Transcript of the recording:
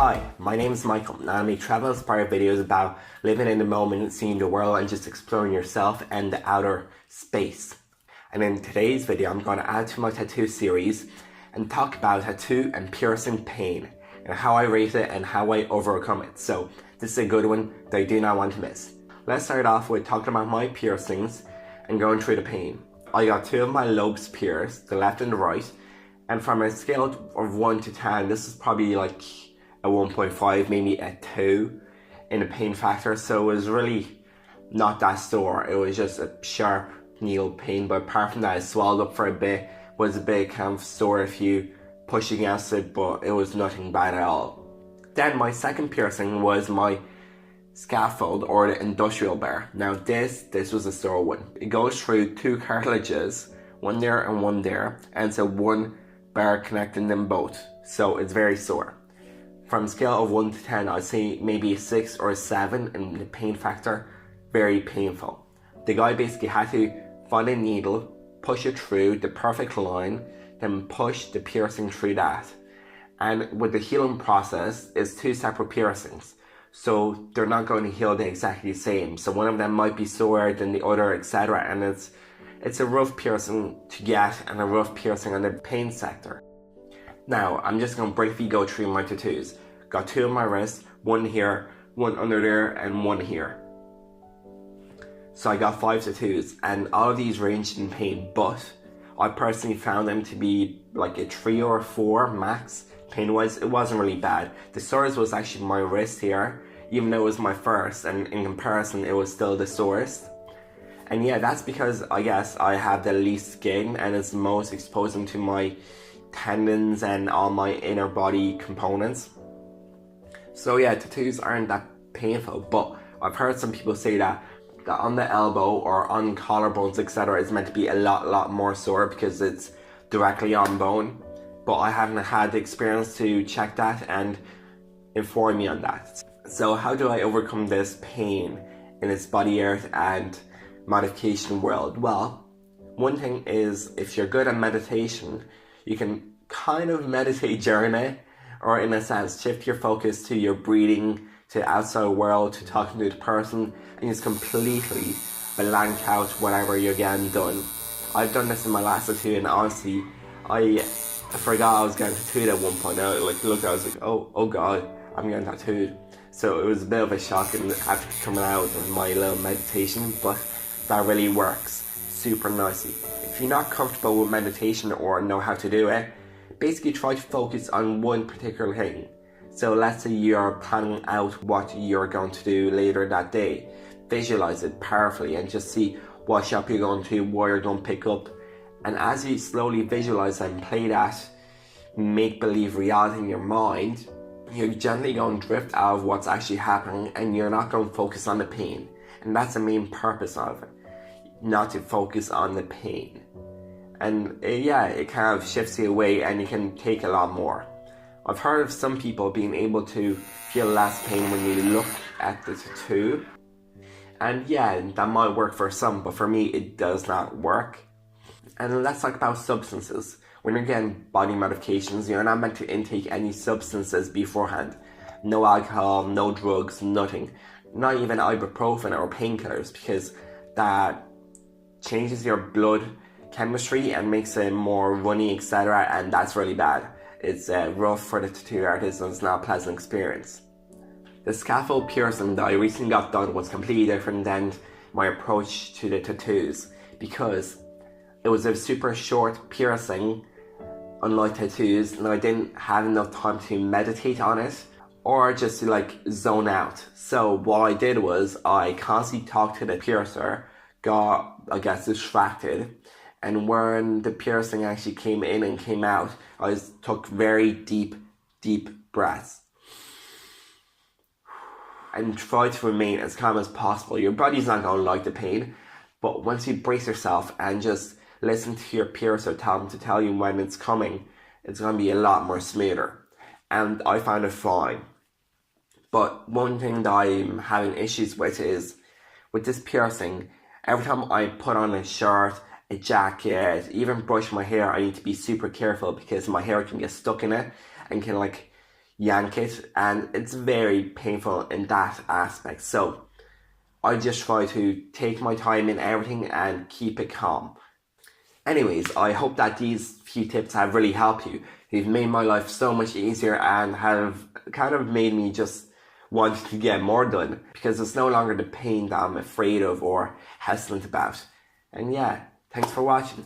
Hi, my name is Michael and I make travel-inspired videos about living in the moment, seeing the world and just exploring yourself and the outer space. And in today's video, I'm going to add to my tattoo series and talk about tattoo and piercing pain and how I rate it and how I overcome it. So this is a good one that I do not want to miss. Let's start off with talking about my piercings and going through the pain. I got two of my lobes pierced, the left and the right, and from a scale of 1 to 10, this is probably like a 1.5, maybe a 2 in the pain factor. So it was really not that sore. It was just a sharp needle pain, but apart from that, it swelled up for a bit, was a bit kind of sore if you push against it, but it was nothing bad at all. Then my second piercing was my scaffold or the industrial bar. Now this was a sore one. It goes through two cartilages, one there and one there, and it's a one bar connecting them both. So it's very sore. From a scale of 1 to 10, I'd say maybe a 6 or a 7 in the pain factor. Very painful. The guy basically had to find a needle, push it through the perfect line, then push the piercing through that. And with the healing process, it's two separate piercings. So they're not going to heal the exactly same. So one of them might be sore than the other, etc. And it's a rough piercing to get and a rough piercing on the pain sector. Now, I'm just going to briefly go through my tattoos. Got two on my wrist, one here, one under there, and one here. So I got 5 tattoos, and all of these ranged in pain, but I personally found them to be like a 3 or 4 max. Pain-wise, it wasn't really bad. The sorest was actually my wrist here, even though it was my first, and in comparison, it was still the sorest. And yeah, that's because I guess I have the least skin, and it's most exposing to my tendons and all my inner body components. So yeah, tattoos aren't that painful, but I've heard some people say that on the elbow or on collarbones, etc. is meant to be a lot more sore because it's directly on bone. But I haven't had the experience to check that and inform me on that. So how do I overcome this pain in this body art and modification world? Well, one thing is, if you're good at meditation, you can kind of meditate during it, or in a sense, shift your focus to your breathing, to the outside world, to talking to the person, and just completely blank out whatever you're getting done. I've done this in my last tattoo, and honestly, I forgot I was getting tattooed at one point. I looked, I was like, oh god, I'm getting tattooed. So it was a bit of a shock and after coming out of my little meditation, but that really works super nicely. If you're not comfortable with meditation or know how to do it, basically try to focus on one particular thing. So let's say you're planning out what you're going to do later that day. Visualize it powerfully and just see what shop you're going to, what you're going to pick up. And as you slowly visualize and play that make-believe reality in your mind, you're gently going to drift out of what's actually happening and you're not going to focus on the pain. And that's the main purpose of it, not to focus on the pain. And yeah, it kind of shifts you away and you can take a lot more. I've heard of some people being able to feel less pain when you look at the tattoo. And yeah, that might work for some, but for me it does not work. And let's talk about substances. When you're getting body modifications, you're not meant to intake any substances beforehand. No alcohol, no drugs, nothing. Not even ibuprofen or painkillers, because that changes your blood chemistry and makes it more runny, etc. And that's really bad. It's rough for the tattoo artist and it's not a pleasant experience. The scaffold piercing that I recently got done was completely different than my approach to the tattoos, because it was a super short piercing, unlike tattoos, and I didn't have enough time to meditate on it or just to like zone out. So what I did was I constantly talked to the piercer, got, I guess, distracted, and when the piercing actually came in and came out, I just took very deep breaths and tried to remain as calm as possible. Your body's not going to like the pain, but once you brace yourself and just listen to your piercer, tell them to tell you when it's coming, it's going to be a lot more smoother. And I found it fine. But one thing that I'm having issues with is, with this piercing, every time I put on a shirt, a jacket, even brush my hair, I need to be super careful because my hair can get stuck in it and can like yank it, and it's very painful in that aspect. So I just try to take my time in everything and keep it calm. Anyways, I hope that these few tips have really helped you. They've made my life so much easier and have kind of made me just want to get more done, because it's no longer the pain that I'm afraid of or hesitant about. And yeah, thanks for watching.